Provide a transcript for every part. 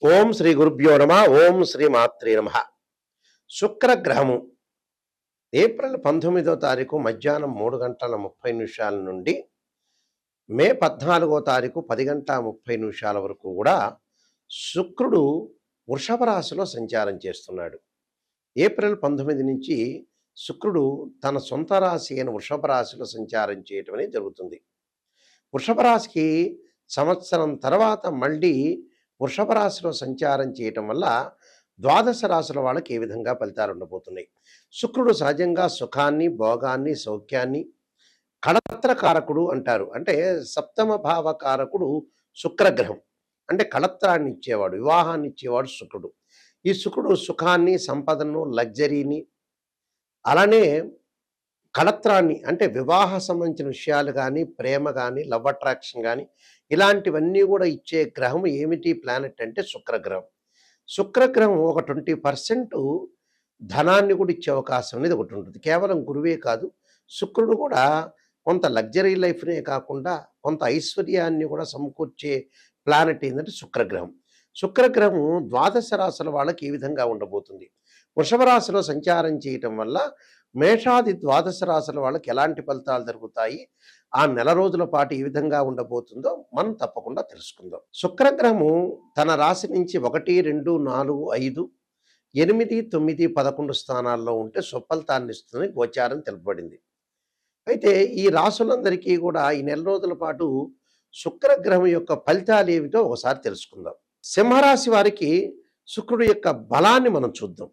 ఓం శ్రీ గురుభ్యో నమ. ఓం శ్రీ మాత్రే నమ. శుక్రగ్రహము ఏప్రిల్ 19వ తారీఖు మధ్యాహ్నం 3:30 నుండి మే 14వ తారీఖు 10:30 వరకు కూడా శుక్రుడు వృషభ రాశిలో సంచారం చేస్తున్నాడు. ఏప్రిల్ 19 నుంచి శుక్రుడు తన సొంత రాశి అయిన వృషభ రాశిలో సంచారం చేయటం అనేది జరుగుతుంది. వృషభ రాశికి సంవత్సరం తర్వాత మళ్ళీ వృషభ రాశిలో సంచారం చేయటం వల్ల ద్వాదశ రాశుల వాళ్ళకి ఏ విధంగా ఫలితాలు ఉండబోతున్నాయి. శుక్రుడు సహజంగా సుఖాన్ని, భోగాన్ని, సౌఖ్యాన్ని, కళత్రకారకుడు అంటారు. అంటే సప్తమ భావకారకుడు శుక్రగ్రహం. అంటే కళత్రాన్ని ఇచ్చేవాడు, వివాహాన్ని ఇచ్చేవాడు శుక్రుడు. ఈ శుక్రుడు సుఖాన్ని, సంపదను, లగ్జరీని, అలానే కళత్రాన్ని అంటే వివాహ సంబంధించిన విషయాలు కానీ, ప్రేమ కానీ, లవ్ అట్రాక్షన్ కానీ ఇలాంటివన్నీ కూడా ఇచ్చే గ్రహం ఏమిటి ప్లానెట్ అంటే శుక్రగ్రహం. శుక్రగ్రహం ఒక 20% ధనాన్ని కూడా ఇచ్చే అవకాశం అనేది ఒకటి ఉంటుంది. కేవలం గురువే కాదు, శుక్రుడు కూడా కొంత లగ్జరీ లైఫ్నే కాకుండా కొంత ఐశ్వర్యాన్ని కూడా సమకూర్చే ప్లానెట్ ఏంటంటే శుక్రగ్రహం. శుక్రగ్రహం ద్వాదశ రాశుల వాళ్ళకి ఈ విధంగా ఉండబోతుంది. వృషభ రాశిలో సంచారం చేయటం వల్ల మేషాది ద్వాదశ రాశుల వాళ్ళకి ఎలాంటి ఫలితాలు జరుగుతాయి, ఆ నెల రోజుల పాటు ఏ విధంగా ఉండబోతుందో మనం తప్పకుండా తెలుసుకుందాం. శుక్రగ్రహము తన రాశి నుంచి 1, 2, 4, 5, 8, 9, 11 స్థానాల్లో ఉంటే సుఫలితాన్ని ఇస్తుందని గోచారం తెలుపబడింది. అయితే ఈ రాశులందరికీ కూడా ఈ నెల రోజుల పాటు శుక్రగ్రహం యొక్క ఫలితాలు ఏమిటో ఒకసారి తెలుసుకుందాం. సింహరాశి వారికి శుక్రుడు యొక్క బలాన్ని మనం చూద్దాం.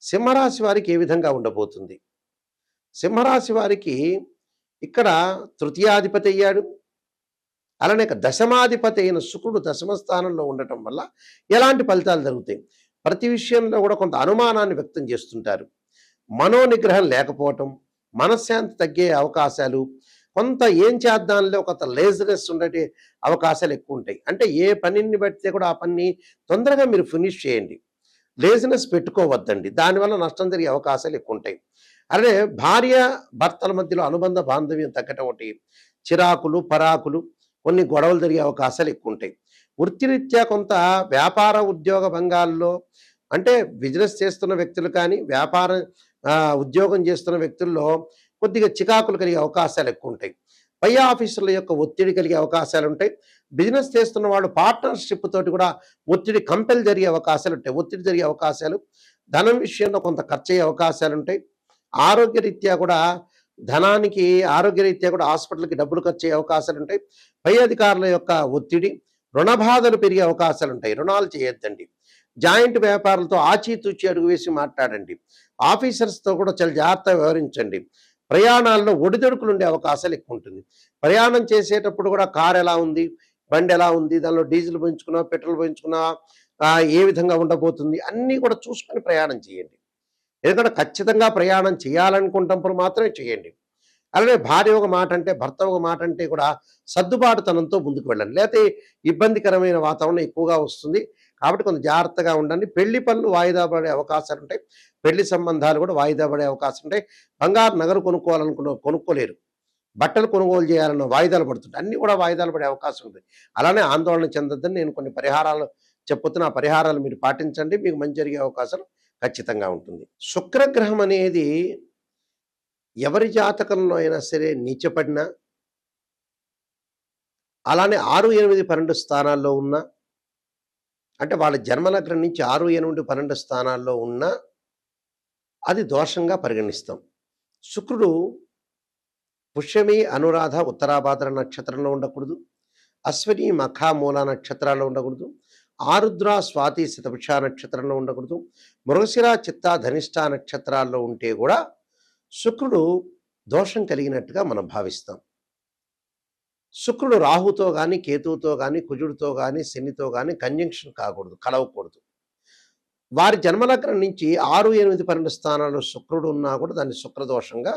సింహరాశి వారికి ఏ విధంగా ఉండబోతుంది. సింహరాశి వారికి ఇక్కడ తృతీయాధిపతి అయ్యాడు. అలానే దశమాధిపతి అయిన శుక్రుడు దశమ స్థానంలో ఉండటం వల్ల ఎలాంటి ఫలితాలు జరుగుతాయి. ప్రతి విషయంలో కూడా కొంత అనుమానాన్ని వ్యక్తం చేస్తుంటారు. మనోనిగ్రహం లేకపోవటం, మనశ్శాంతి తగ్గే అవకాశాలు, కొంత ఏం చేద్దాంలో కొంత లేజినెస్ ఉండే అవకాశాలు ఎక్కువ ఉంటాయి. అంటే ఏ పనిని బట్టితే కూడా ఆ పని తొందరగా మీరు ఫినిష్ చేయండి, లేజినెస్ పెట్టుకోవద్దండి. దానివల్ల నష్టం జరిగే అవకాశాలు ఎక్కువ ఉంటాయి. అలానే భార్య భర్తల మధ్యలో అనుబంధ బాంధవ్యం తగ్గటం ఒకటి, చిరాకులు, పరాకులు, కొన్ని గొడవలు జరిగే అవకాశాలు ఎక్కువ ఉంటాయి. వృత్తిరీత్యా కొంత వ్యాపార ఉద్యోగ భంగాల్లో అంటే బిజినెస్ చేస్తున్న వ్యక్తులు కానీ, ఉద్యోగం చేస్తున్న వ్యక్తుల్లో కొద్దిగా చికాకులు కలిగే అవకాశాలు ఎక్కువ ఉంటాయి. పై ఆఫీసుల యొక్క ఒత్తిడి కలిగే అవకాశాలు ఉంటాయి. బిజినెస్ చేస్తున్న వాళ్ళు పార్ట్నర్షిప్ తోటి కూడా ఒత్తిడి కంపెల్ జరిగే అవకాశాలు ఉంటాయి. ఒత్తిడి జరిగే అవకాశాలు, ధనం విషయంలో కొంత ఖర్చు అయ్యే అవకాశాలు ఉంటాయి. ఆరోగ్యరీత్యా కూడా ఆరోగ్యరీత్యా కూడా హాస్పిటల్కి డబ్బులు ఖర్చు అయ్యే అవకాశాలు ఉంటాయి. పై అధికారుల యొక్క ఒత్తిడి, రుణ బాధలు పెరిగే అవకాశాలు ఉంటాయి. రుణాలు చేయొద్దండి. జాయింట్ వ్యాపారులతో ఆచితూచి అడుగు వేసి మాట్లాడండి. ఆఫీసర్స్తో కూడా చాలా జాగ్రత్తగా వ్యవహరించండి. ప్రయాణాల్లో ఒడిదొడుకులు ఉండే అవకాశాలు ఎక్కువ ఉంటుంది. ప్రయాణం చేసేటప్పుడు కూడా కారు ఎలా ఉంది, బండి ఎలా ఉంది, దానిలో డీజిల్ పోయించుకున్నా, పెట్రోల్ పోయించుకున్నా, ఏ విధంగా ఉండబోతుంది అన్నీ కూడా చూసుకొని ప్రయాణం చేయండి. ఎందుకంటే ఖచ్చితంగా ప్రయాణం చేయాలనుకుంటున్నప్పుడు మాత్రమే చేయండి. అలానే భార్య ఒక మాట అంటే, భర్త ఒక మాట అంటే కూడా సర్దుబాటుతనంతో ముందుకు వెళ్ళండి. లేకపోతే ఇబ్బందికరమైన వాతావరణం ఎక్కువగా వస్తుంది. కాబట్టి కొంచెం జాగ్రత్తగా ఉండండి. పెళ్లి పనులు వాయిదా పడే అవకాశాలు ఉంటాయి. పెళ్లి సంబంధాలు కూడా వాయిదా పడే అవకాశం ఉంటాయి. బంగారు నగలు కొనుక్కోలేరు. బట్టలు కొనుగోలు చేయాలన్న వాయిదాలు పడుతుంటాయి. అన్నీ కూడా వాయిదాలు పడే అవకాశం ఉంది. అలానే ఆందోళన చెందొద్దని నేను కొన్ని పరిహారాలు చెప్పుతున్న ఆ పరిహారాలు మీరు పాటించండి. మీకు మంచి జరిగే అవకాశం ఖచ్చితంగా ఉంటుంది. శుక్రగ్రహం అనేది ఎవరి జాతకంలో అయినా సరే నీచపడినా, అలానే 6, 8, 12 స్థానాల్లో ఉన్న, అంటే వాళ్ళ జన్మలగ్నం నుంచి 6, 8, 12 స్థానాల్లో ఉన్నా అది దోషంగా పరిగణిస్తాం. శుక్రుడు పుష్యమి, అనురాధ, ఉత్తరాభాద్ర నక్షత్రంలో ఉండకూడదు. అశ్విని, మఖ, మూల నక్షత్రాల్లో ఉండకూడదు. ఆరుద్ర, స్వాతి, శతభిష నక్షత్రంలో ఉండకూడదు. మృగశిర, చిత్త, ధనిష్ట నక్షత్రాల్లో ఉంటే కూడా శుక్రుడు దోషం కలిగినట్టుగా మనం భావిస్తాం. శుక్రుడు రాహుతో కానీ, కేతువుతో కానీ, కుజుడితో కానీ, శనితో కానీ కంజంక్షన్ కాకూడదు, కలవకూడదు. వారి జన్మలగ్నం నుంచి 6, 8, 12 స్థానాల్లో శుక్రుడు ఉన్నా కూడా దాన్ని శుక్రదోషంగా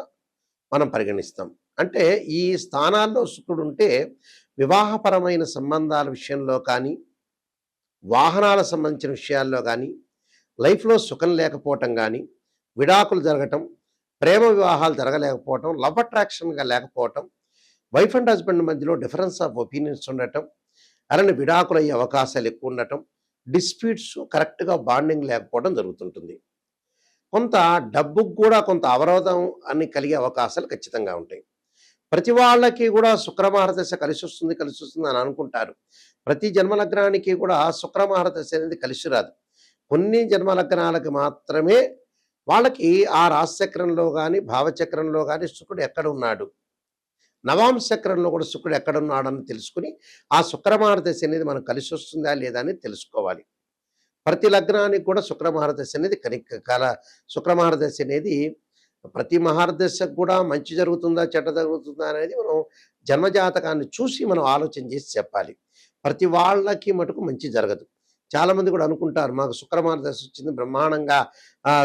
మనం పరిగణిస్తాం. అంటే ఈ స్థానాల్లో శుక్రుడు ఉంటే వివాహపరమైన సంబంధాల విషయంలో కానీ, వాహనాల సంబంధించిన విషయాల్లో కానీ, లైఫ్లో సుఖం లేకపోవటం కానీ, విడాకులు జరగటం, ప్రేమ వివాహాలు జరగలేకపోవటం, లవ్ అట్రాక్షన్గా లేకపోవటం, వైఫ్ అండ్ హస్బెండ్ మధ్యలో డిఫరెన్స్ ఆఫ్ ఒపీనియన్స్ ఉండటం, అలానే విడాకులు అయ్యే అవకాశాలు ఎక్కువ ఉండటం, డిస్ప్యూట్స్, కరెక్ట్గా బాండింగ్ లేకపోవడం జరుగుతుంటుంది. కొంత డబ్బుకు కూడా కొంత అవరోధం అని కలిగే అవకాశాలు ఖచ్చితంగా ఉంటాయి. ప్రతి వాళ్ళకి కూడా శుక్రమహారదశ కలిసొస్తుంది, కలిసొస్తుంది అని అనుకుంటారు. ప్రతి జన్మలగ్నానికి కూడా శుక్రమహారదశ అనేది కలిసి రాదు. కొన్ని జన్మలగ్నాలకు మాత్రమే వాళ్ళకి ఆ రాశిచక్రంలో గాని, భావచక్రంలో గాని శుక్రుడు ఎక్కడున్నాడు, నవాంశ చక్రంలో కూడా శుక్రుడు ఎక్కడున్నాడని తెలుసుకుని, ఆ శుక్రమహారదశ అనేది మనకు కలిసొస్తుందా లేదా అని తెలుసుకోవాలి. ప్రతి లగ్నానికి కూడా శుక్రమహారదశ అనేది శుక్రమహారదశ అనేది ప్రతి మహారదశకు కూడా మంచి జరుగుతుందా, చెడ్డ జరుగుతుందా అనేది మనం జన్మజాతకాన్ని చూసి మనం ఆలోచన చేసి చెప్పాలి. ప్రతి వాళ్ళకి మటుకు మంచి జరగదు. చాలామంది కూడా అనుకుంటారు, మాకు శుక్రమహారదశ వచ్చింది, బ్రహ్మాండంగా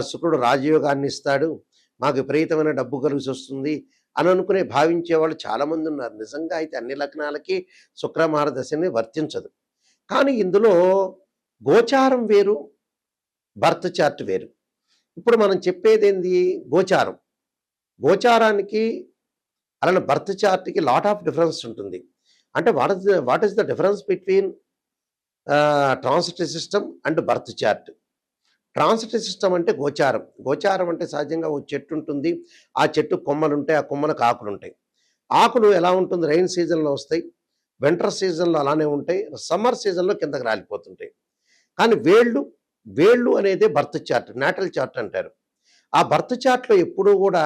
శుక్రుడు రాజయోగాన్ని ఇస్తాడు, మాకు విపరీతమైన డబ్బు కలిసి వస్తుంది అని అనుకునే భావించే వాళ్ళు చాలామంది ఉన్నారు. నిజంగా అయితే అన్ని లగ్నాలకి శుక్రమహారదశని వర్తించదు. కానీ ఇందులో గోచారం వేరు, బర్త్ చార్ట్ వేరు. ఇప్పుడు మనం చెప్పేదేంది గోచారం. గోచారానికి అలానే బర్త్ చార్ట్కి లాట్ ఆఫ్ డిఫరెన్స్ ఉంటుంది. అంటే what is the difference between transitory system and birth chart. Transitory system అంటే గోచారం. గోచారం అంటే సహజంగా ఓ చెట్టు ఉంటుంది, ఆ చెట్టు కొమ్మలు ఉంటాయి, ఆ కొమ్మలకు ఆకులు ఉంటాయి. ఆకులు ఎలా ఉంటుంది, రైన్ సీజన్లో వస్తాయి, వింటర్ సీజన్లో అలానే ఉంటాయి, సమ్మర్ సీజన్లో కిందకి రాలిపోతుంటాయి. కానీ వేళ్ళు అనేది బర్త్ చార్ట్, నాటల్ చార్ట్ అంటారు. ఆ బర్త్ చార్ట్లో ఎప్పుడూ కూడా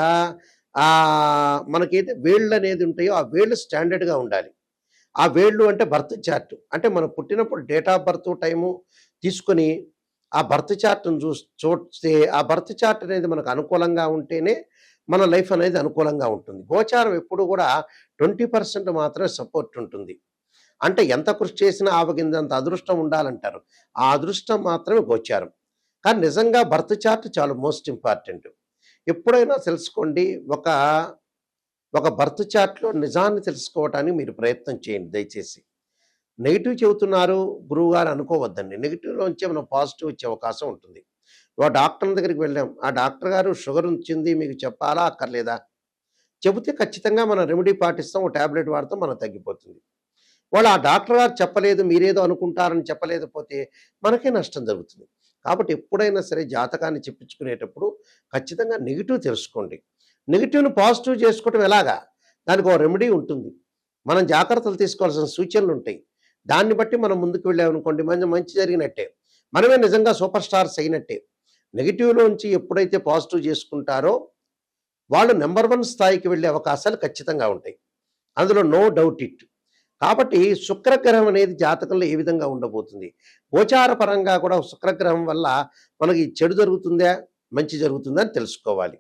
మనకైతే వేళ్ళు అనేది ఉంటాయో ఆ వేళ్ళు స్టాండర్డ్గా ఉండాలి. ఆ వేళ్ళు అంటే బర్త్ చార్ట్. అంటే మనం పుట్టినప్పుడు డేట్ ఆఫ్ బర్త్ టైము తీసుకొని ఆ బర్త్ చార్ట్‌ను చూస్తే ఆ బర్త్ చార్ట్ అనేది మనకు అనుకూలంగా ఉంటేనే మన లైఫ్ అనేది అనుకూలంగా ఉంటుంది. గోచారం ఎప్పుడు కూడా 20% మాత్రమే సపోర్ట్ ఉంటుంది. అంటే ఎంత కృషి చేసినా ఆవగింజంత అదృష్టం ఉండాలంటారు. ఆ అదృష్టం మాత్రమే గోచారం. కానీ నిజంగా బర్త్ చార్ట్ చాలా మోస్ట్ ఇంపార్టెంట్. ఎప్పుడైనా తెలుసుకోండి, ఒక బర్త్ చార్ట్‌లో నిజాన్ని తెలుసుకోవటానికి మీరు ప్రయత్నం చేయండి దయచేసి. నెగెటివ్ చెబుతున్నారు గురువుగారు అనుకోవద్దండి. నెగెటివ్‌లోంచే మనం పాజిటివ్ వచ్చే అవకాశం ఉంటుంది. ఒక డాక్టర్ దగ్గరికి వెళ్ళాం. ఆ డాక్టర్ గారు షుగర్ వచ్చింది మీకు చెప్పాలా అక్కర్లేదా? చెబితే ఖచ్చితంగా మనం రెమెడీ పాటిస్తాం, ఓ టాబ్లెట్ వాడతాం, మనకు తగ్గిపోతుంది. వాళ్ళు ఆ డాక్టర్ గారు చెప్పలేదు, మీరేదో అనుకుంటారని చెప్పలేకపోతే మనకే నష్టం జరుగుతుంది. కాబట్టి ఎప్పుడైనా సరే జాతకాన్ని చెప్పించుకునేటప్పుడు ఖచ్చితంగా నెగెటివ్ తెలుసుకోండి. నెగెటివ్‌ని పాజిటివ్ చేసుకోవటం ఎలాగా? దానికి ఒక రెమెడీ ఉంటుంది. మనం జాగ్రత్తలు తీసుకోవాల్సిన సూచనలుంటాయి. దాన్ని బట్టి మనం ముందుకు వెళ్ళామనుకోండి మంచి జరిగినట్టే. మనమే నిజంగా సూపర్ స్టార్స్ అయినట్టే. నెగెటివ్‌లోంచి ఎప్పుడైతే పాజిటివ్ చేసుకుంటారో వాళ్ళు నంబర్ 1 స్థాయికి వెళ్ళే అవకాశాలు ఖచ్చితంగా ఉంటాయి. అందులో నో డౌట్ ఇట్. కాబట్టి శుక్రగ్రహం అనేది జాతకంలో ఏ విధంగా ఉండబోతుంది, గోచార పరంగా కూడా శుక్రగ్రహం వల్ల మనకి చెడు జరుగుతుందా, మంచి జరుగుతుందా అని తెలుసుకోవాలి.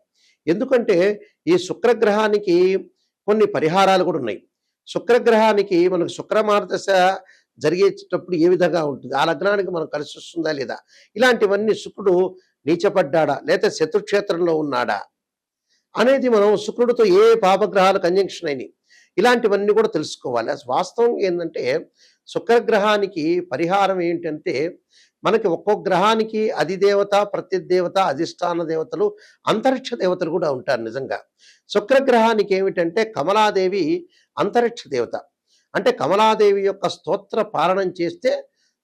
ఎందుకంటే ఈ శుక్రగ్రహానికి కొన్ని పరిహారాలు కూడా ఉన్నాయి. శుక్రగ్రహానికి మనకు శుక్రమహారదశ జరిగేటప్పుడు ఏ విధంగా ఉంటుంది, ఆ లగ్నానికి మనం కలిసి వస్తుందా లేదా, ఇలాంటివన్నీ శుక్రుడు నీచపడ్డాడా లేదా శత్రుక్షేత్రంలో ఉన్నాడా అనేది మనం శుక్రుడితో ఏ పాపగ్రహాలు కంజంక్షన్ అయినాయి ఇలాంటివన్నీ కూడా తెలుసుకోవాలి. వాస్తవం ఏంటంటే శుక్రగ్రహానికి పరిహారం ఏంటంటే మనకి ఒక్కొక్క గ్రహానికి అధిదేవత, ప్రత్యదేవత, అధిష్టాన దేవతలు, అంతరిక్ష దేవతలు కూడా ఉంటారు. నిజంగా శుక్రగ్రహానికి ఏమిటంటే కమలాదేవి అంతరిక్ష దేవత. అంటే కమలాదేవి యొక్క స్తోత్ర పాలనం చేస్తే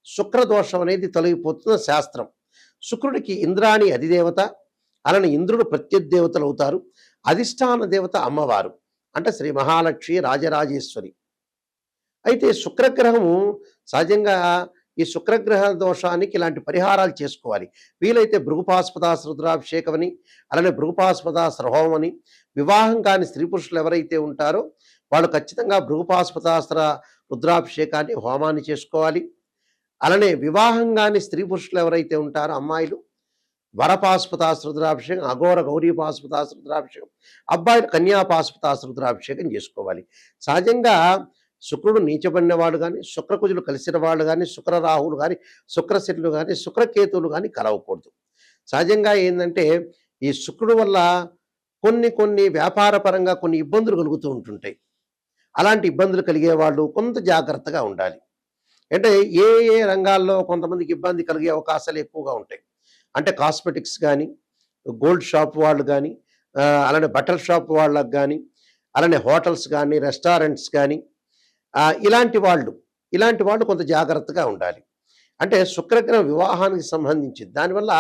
శుక్రదోషం అనేది తొలగిపోతున్న శాస్త్రం. శుక్రుడికి ఇంద్రాణి అధిదేవత, అలానే ఇంద్రుడు ప్రత్యదేవతలు అవుతారు. అధిష్టాన దేవత అమ్మవారు అంటే శ్రీ మహాలక్ష్మి రాజరాజేశ్వరి. అయితే శుక్రగ్రహము సహజంగా ఈ శుక్రగ్రహ దోషానికి ఇలాంటి పరిహారాలు చేసుకోవాలి. వీలైతే భృగుపాస్పదాస రుద్రాభిషేకం అని, అలానే భృగుపాస్పదాస హోమం అని, వివాహం కాని స్త్రీ పురుషులు ఎవరైతే ఉంటారో వాళ్ళు ఖచ్చితంగా భృగుపాస్పదాస్త్ర రుద్రాభిషేకాన్ని హోమాన్ని చేసుకోవాలి. అలానే వివాహం కాని స్త్రీ పురుషులు ఎవరైతే ఉంటారో అమ్మాయిలు వరపాశుపతాస రుద్రాభిషేకం, అఘోర గౌరీ పాశుపతాస రుద్రాభిషేకం, అబ్బాయిలు కన్యాపాశుపతాస రుద్రాభిషేకం చేసుకోవాలి. సహజంగా శుక్రుడు నీచబడినవాడు కానీ, శుక్రకుజులు కలిసిన వాళ్ళు కానీ, శుక్రరాహువులు కానీ, శుక్రశనులు కానీ, శుక్రకేతువులు కానీ కలవకూడదు. సహజంగా ఏంటంటే ఈ శుక్రుడు వల్ల కొన్ని వ్యాపార పరంగా కొన్ని ఇబ్బందులు కలుగుతూ ఉంటుంటాయి. అలాంటి ఇబ్బందులు కలిగే వాళ్ళు కొంత జాగ్రత్తగా ఉండాలి. అంటే ఏ రంగాల్లో కొంతమందికి ఇబ్బంది కలిగే అవకాశాలు ఎక్కువగా ఉంటాయి. అంటే కాస్మెటిక్స్ కానీ, గోల్డ్ షాప్ వాళ్ళు కానీ, అలానే బట్టల షాప్ వాళ్ళకు కానీ, అలానే హోటల్స్ కానీ, రెస్టారెంట్స్ కానీ, ఇలాంటి వాళ్ళు కొంత జాగ్రత్తగా ఉండాలి. అంటే శుక్రగ్రహం వివాహానికి సంబంధించి దానివల్ల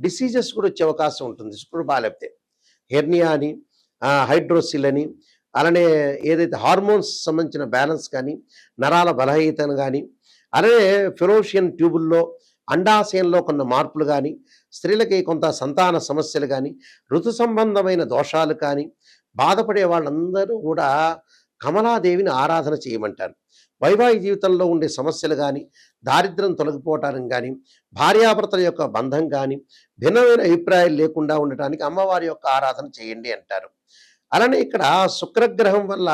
డిసీజెస్ కూడా వచ్చే అవకాశం ఉంటుంది శుక్రుడు బాగాలేకపోతే. హెర్నియా అని, హైడ్రోసిల్ అని, అలానే ఏదైతే హార్మోన్స్ సంబంధించిన బ్యాలెన్స్ కానీ, నరాల బలహీనతను కానీ, అలానే ఫెలోషియన్ ట్యూబుల్లో అండాశయంలో కొన్ని మార్పులు కానీ, స్త్రీలకి కొంత సంతాన సమస్యలు కానీ, ఋతు సంబంధమైన దోషాలు కానీ బాధపడే వాళ్ళందరూ కూడా కమలాదేవిని ఆరాధన చేయమంటారు. వైవాహిక జీవితంలో ఉండే సమస్యలు కానీ, దారిద్ర్యం తొలగిపోవటానికి కానీ, భార్యాభర్తల యొక్క బంధం కానీ, భిన్నమైన అభిప్రాయాలు లేకుండా ఉండటానికి అమ్మవారి యొక్క ఆరాధన చేయండి అంటారు. అలానే ఇక్కడ శుక్రగ్రహం వల్ల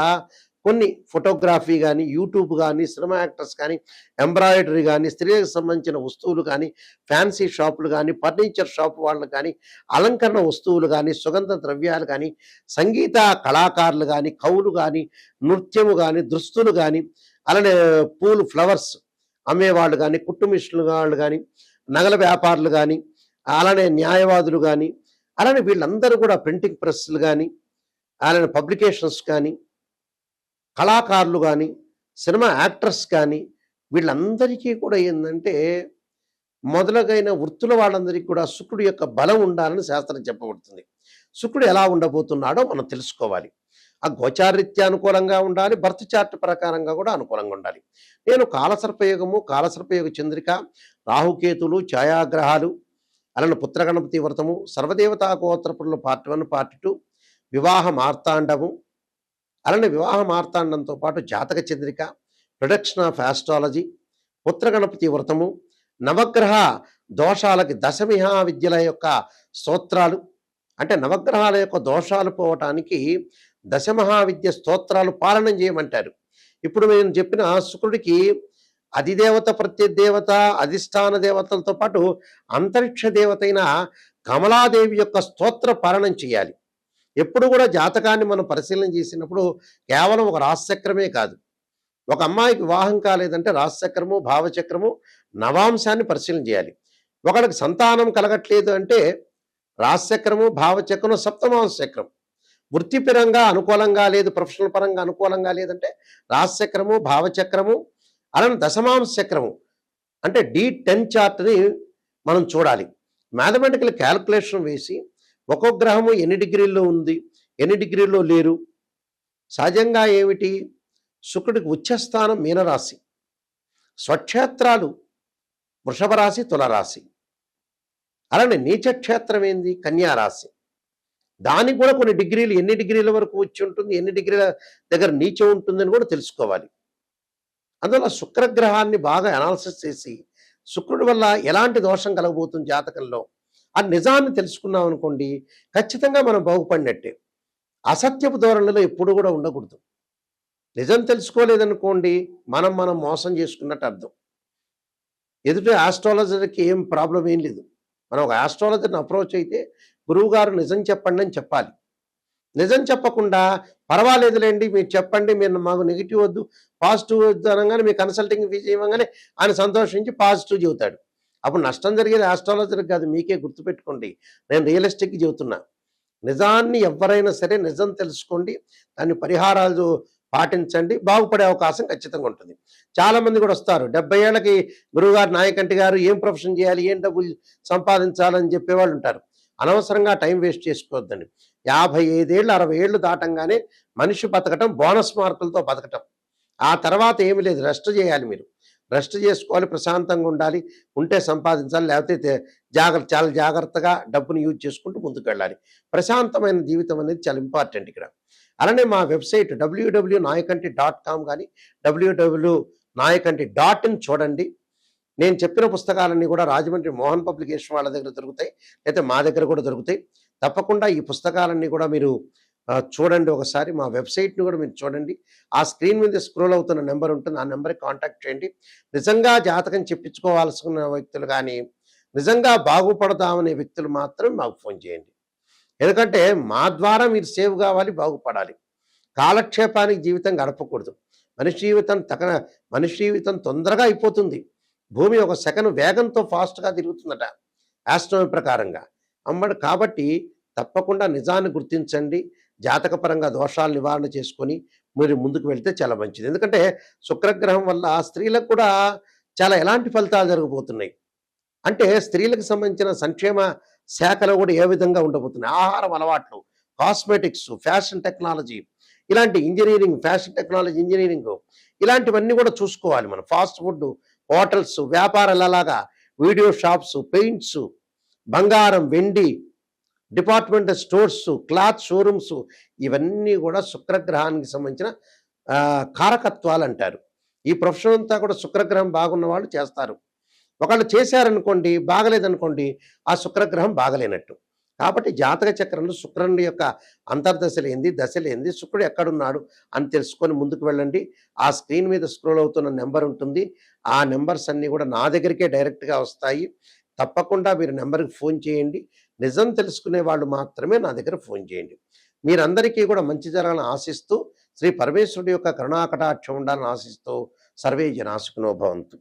కొన్ని ఫోటోగ్రఫీ కానీ, యూట్యూబ్ కానీ, సినిమా యాక్టర్స్ కానీ, ఎంబ్రాయిడరీ కానీ, స్త్రీలకు సంబంధించిన వస్తువులు కానీ, ఫ్యాన్సీ షాపులు కానీ, ఫర్నిచర్ షాప్ వాళ్ళు కానీ, అలంకరణ వస్తువులు కానీ, సుగంధ ద్రవ్యాలు కానీ, సంగీత కళాకారులు కానీ, కవులు కానీ, నృత్యము కానీ, దుస్తులు కానీ, అలానే పూలు ఫ్లవర్స్ అమ్మేవాళ్ళు కానీ, కుట్టు మిషన్లు వాళ్ళు కానీ, నగల వ్యాపారులు కానీ, అలానే న్యాయవాదులు కానీ, అలానే వీళ్ళందరూ కూడా ప్రింటింగ్ ప్రెస్లు కానీ, అలానే పబ్లికేషన్స్ కానీ, కళాకారులు కానీ, సినిమా యాక్టర్స్ కానీ, వీళ్ళందరికీ కూడా ఏంటంటే మొదలగైన వృత్తుల వాళ్ళందరికీ కూడా శుక్రుడు యొక్క బలం ఉండాలని శాస్త్రం చెప్పబడుతుంది. శుక్రుడు ఎలా ఉండబోతున్నాడో మనం తెలుసుకోవాలి. ఆ గోచారరీత్యా అనుకూలంగా ఉండాలి, బర్త్ చార్ట్ ప్రకారంగా కూడా అనుకూలంగా ఉండాలి. నేను కాలసర్పయోగము, కాలసర్పయోగ చంద్రిక, రాహుకేతులు, ఛాయాగ్రహాలు, అలానే పుత్రగణపతి వ్రతము, సర్వదేవతా గోత్రపురులు పార్ట్ 1, పార్ట్ 2, వివాహ మార్తాండము, అలానే వివాహ మార్తాండంతో పాటు జాతక చంద్రిక, ప్రొడక్షన్ ఆఫ్ ఆస్ట్రాలజీ, పుత్రగణపతి వ్రతము, నవగ్రహ దోషాలకి దశమిహా విద్యల యొక్క స్తోత్రాలు, అంటే నవగ్రహాల యొక్క దోషాలు పోవటానికి దశమహావిద్య స్తోత్రాలు పాలనం చేయమంటారు. ఇప్పుడు నేను చెప్పిన శుక్రుడికి అధిదేవత, ప్రత్యదేవత, అధిష్టాన దేవతలతో పాటు అంతరిక్ష దేవతైన కమలాదేవి యొక్క స్తోత్ర పాలనం చేయాలి. ఎప్పుడు కూడా జాతకాన్ని మనం పరిశీలన చేసినప్పుడు కేవలం ఒక రాశిచక్రమే కాదు. ఒక అమ్మాయికి వివాహం కాలేదంటే రాశిచక్రము, భావచక్రము, నవాంశాన్ని పరిశీలన చేయాలి. ఒకడికి సంతానం కలగట్లేదు అంటే రాశిచక్రము, భావచక్రము, సప్తమాంశ చక్రం. వృత్తిపరంగా అనుకూలంగా లేదు, ప్రొఫెషనల్ పరంగా అనుకూలంగా లేదంటే రాశిచక్రము, భావచక్రము, అలానే దశమాంశ చక్రము అంటే D10 చార్ట్ని మనం చూడాలి. మ్యాథమెటికల్ క్యాల్కులేషన్ వేసి ఒక్కొక్క గ్రహము ఎన్ని డిగ్రీల్లో ఉంది, ఎన్ని డిగ్రీల్లో లేరు. సహజంగా ఏమిటి, శుక్రుడికి ఉచ్చస్థానం మీనరాశి, స్వక్షేత్రాలు వృషభ రాశి, తులరాశి, అలానే నీచక్షేత్రం ఏంది, కన్యారాశి. దానికి కూడా కొన్ని డిగ్రీలు, ఎన్ని డిగ్రీల వరకు వచ్చి ఉంటుంది, ఎన్ని డిగ్రీల దగ్గర నీచం ఉంటుందని కూడా తెలుసుకోవాలి. అందువల్ల శుక్రగ్రహాన్ని బాగా అనాలిసిస్ చేసి శుక్రుడి వల్ల ఎలాంటి దోషం కలగబోతుంది జాతకంలో ఆ నిజాన్ని తెలుసుకున్నాం అనుకోండి, ఖచ్చితంగా మనం బాగుపడినట్టే. అసత్యపు ధోరణిలో ఎప్పుడు కూడా ఉండకూడదు. నిజం తెలుసుకోలేదనుకోండి, మనం మోసం చేసుకున్నట్టు అర్థం. ఎదుటి ఆస్ట్రాలజర్కి ఏం ప్రాబ్లం ఏం లేదు. మనం ఒక ఆస్ట్రాలజర్ని అప్రోచ్ అయితే గురువుగారు నిజం చెప్పండి అని చెప్పాలి. నిజం చెప్పకుండా పర్వాలేదులేండి మీరు చెప్పండి, మీరు మాకు నెగిటివ్ వద్దు పాజిటివ్ వద్దు అనగానే మీ కన్సల్టింగ్ ఫీజు ఇవ్వగానే ఆయన సంతోషించి పాజిటివ్ చెబుతాడు. అప్పుడు నష్టం జరిగేది ఆస్ట్రాలజర్కి కాదు, మీకే. గుర్తుపెట్టుకోండి, నేను రియలిస్టిక్గా చెబుతున్నా. నిజాన్ని ఎవరైనా సరే నిజం తెలుసుకోండి, దాన్ని పరిహారాలు పాటించండి, బాగుపడే అవకాశం ఖచ్చితంగా ఉంటుంది. చాలామంది కూడా వస్తారు 70 ఏళ్ళకి గురువుగారు, నాయకంటి గారు ఏం ప్రొఫెషన్ చేయాలి, ఏం డబ్బులు సంపాదించాలని చెప్పేవాళ్ళు ఉంటారు. అనవసరంగా టైం వేస్ట్ చేసుకోవద్దండి. 55 ఏళ్ళు 60 ఏళ్ళు దాటంగానే మనిషి బతకటం బోనస్ మార్కులతో బతకటం. ఆ తర్వాత ఏమి లేదు, రెస్ట్ చేయాలి. మీరు రెస్ట్ చేసుకోవాలి, ప్రశాంతంగా ఉండాలి, ఉంటే సంపాదించాలి, లేకపోతే చాలా జాగ్రత్తగా డబ్బుని యూజ్ చేసుకుంటూ ముందుకు వెళ్ళాలి. ప్రశాంతమైన జీవితం అనేది చాలా ఇంపార్టెంట్ ఇక్కడ. అలానే మా వెబ్సైట్ www.nayakanti.com కానీ www.nayakanti.in చూడండి. నేను చెప్పిన పుస్తకాలన్నీ కూడా రాజమండ్రి మోహన్ పబ్లికేషన్ వాళ్ళ దగ్గర దొరుకుతాయి, లేకపోతే మా దగ్గర కూడా దొరుకుతాయి. తప్పకుండా ఈ పుస్తకాలన్నీ కూడా మీరు చూడండి. ఒకసారి మా వెబ్సైట్ని కూడా మీరు చూడండి. ఆ స్క్రీన్ మీద స్క్రోల్ అవుతున్న నెంబర్ ఉంటుంది, ఆ నెంబర్కి కాంటాక్ట్ చేయండి. నిజంగా జాతకం చెప్పించుకోవాల్సిన వ్యక్తులు కానీ, నిజంగా బాగుపడదామనే వ్యక్తులు మాత్రం మాకు ఫోన్ చేయండి. ఎందుకంటే మా ద్వారా మీరు సేవ్ కావాలి, బాగుపడాలి. కాలక్షేపానికి జీవితం గడపకూడదు. మనిషి జీవితం తొందరగా అయిపోతుంది. భూమి ఒక సెకండ్ వేగంతో ఫాస్ట్గా తిరుగుతుందట ఆస్ట్రోనమీ ప్రకారంగా. కాబట్టి తప్పకుండా నిజాన్ని గుర్తించండి. జాతకపరంగా దోషాలు నివారణ చేసుకొని మీరు ముందుకు వెళ్తే చాలా మంచిది. ఎందుకంటే శుక్రగ్రహం వల్ల స్త్రీలకు కూడా చాలా ఎలాంటి ఫలితాలు జరగబోతున్నాయి అంటే స్త్రీలకు సంబంధించిన సంక్షేమ శాఖలో కూడా ఏ విధంగా ఉండబోతున్నాయి, ఆహారం అలవాట్లు, కాస్మెటిక్స్, ఫ్యాషన్ టెక్నాలజీ, ఇలాంటి ఇంజనీరింగ్, ఫ్యాషన్ టెక్నాలజీ ఇంజనీరింగ్, ఇలాంటివన్నీ కూడా చూసుకోవాలి మనం. ఫాస్ట్ ఫుడ్, హోటల్స్, వ్యాపారాలలాగా వీడియో షాప్స్, పెయింట్స్, బంగారం, వెండి, డిపార్ట్మెంటల్ స్టోర్స్, క్లాత్ షోరూమ్స్, ఇవన్నీ కూడా శుక్రగ్రహానికి సంబంధించిన కారకత్వాలు అంటారు. ఈ ప్రొఫెషన్ అంతా కూడా శుక్రగ్రహం బాగున్న వాళ్ళు చేస్తారు. ఒకళ్ళు చేశారనుకోండి, బాగలేదనుకోండి, ఆ శుక్రగ్రహం బాగలేనట్టు. కాబట్టి జాతక చక్రంలో శుక్రుని యొక్క అంతర్దశలు ఏంది, దశలు ఏంది, శుక్రుడు ఎక్కడున్నాడు అని తెలుసుకొని ముందుకు వెళ్ళండి. ఆ స్క్రీన్ మీద స్క్రోల్ అవుతున్న నెంబర్ ఉంటుంది. ఆ నెంబర్స్ అన్నీ కూడా నా దగ్గరికే డైరెక్ట్గా వస్తాయి. తప్పకుండా మీరు నెంబర్కి ఫోన్ చేయండి. నిజం తెలుసుకునే వాళ్ళు మాత్రమే నా దగ్గర ఫోన్ చేయండి. మీరందరికీ కూడా మంచి జరగాలని ఆశిస్తూ, శ్రీ పరమేశ్వరుడి యొక్క కరుణాకటాక్షం ఉండాలని ఆశిస్తూ, సర్వే జనా సుఖినో భవంతు.